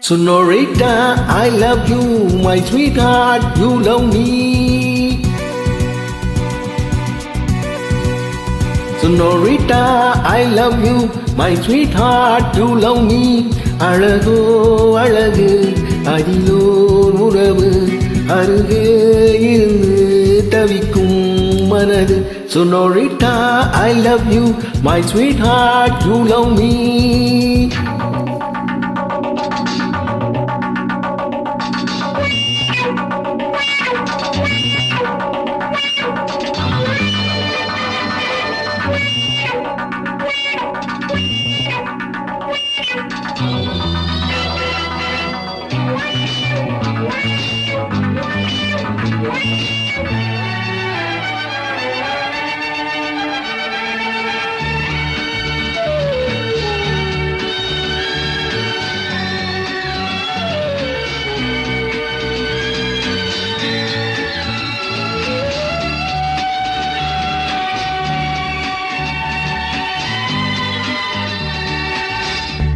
Sonorita, I love you, my sweetheart, you love me. Sonorita, I love you, my sweetheart, you love me. அழகோ அழகு அதிலோர் உறவு அருகே இருந்து தவிக்கும் மனது. Sonorita, I love you, my sweetheart, you love me.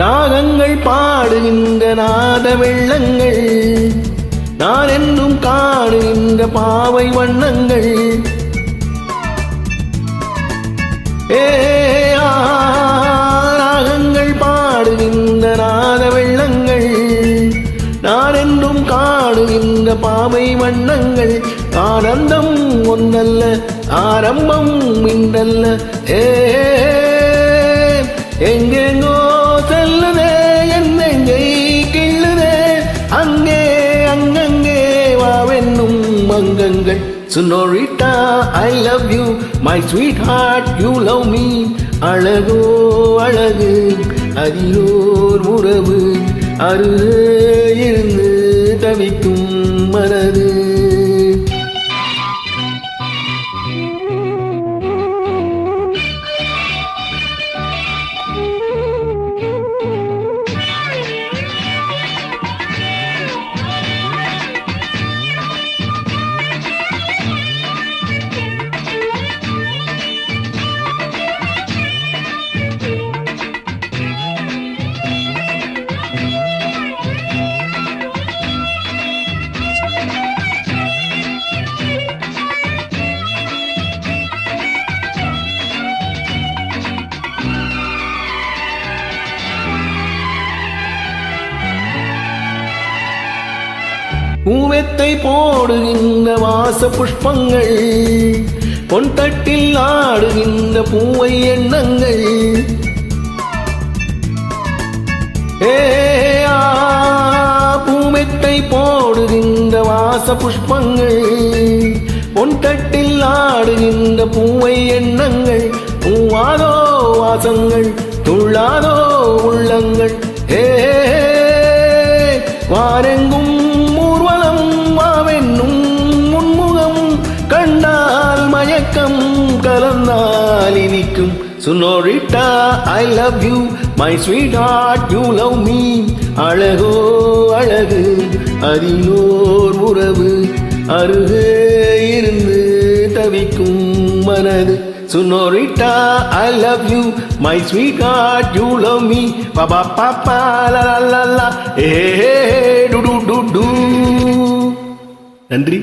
நாகங்கள் பாடுகின்ற நாத வெள்ளங்கள், நான் என்னும் காணுகின்ற பாவை வண்ணங்கள். நாகங்கள் பாடுகின்ற நாத வெள்ளங்கள், நான் என்றும் காணுகின்ற பாவை வண்ணங்கள். ஆனந்தம் ஒன்றல்ல ஆரம்பம் இன்றல்ல, எங்கெங்கோ செல்லுதே என்னெங்கை கிள்ளுதே, அங்கே அங்கங்கே வாவென்னும் மங்கங்கள். Sonorita, I love you, my sweetheart, you love me. அழகோ அழகு அதிலோர் உறவு அருகே இருந்து தவிக்கும் மனது. பூவெத்தை போடுகின்ற வாச புஷ்பங்கள், பொன்தட்டில் ஆடுகின்ற பூவை எண்ணங்கள். பூவெத்தை போடுகின்ற வாச புஷ்பங்கள், பொன்தட்டில் ஆடுகின்ற பூவை எண்ணங்கள். பூவாதோ வாசங்கள் துள்ளாதோ உள்ளங்கள், வாரெங்கும் ஊர்வலம் வாவென்னும் முன்முகம் கண்டால் மயக்கம் கலந்தால் இனிக்கும். Sonorita, I love you, my sweetheart, you love me. அழகோ அழகு அதிலோர் உறவு அருகே இருந்து தவிக்கும் மனது. Sonorita, I love you, my sweetheart, you love me. Pa pa pa pa la la la la, hey hey hey, do do do do. நன்றி.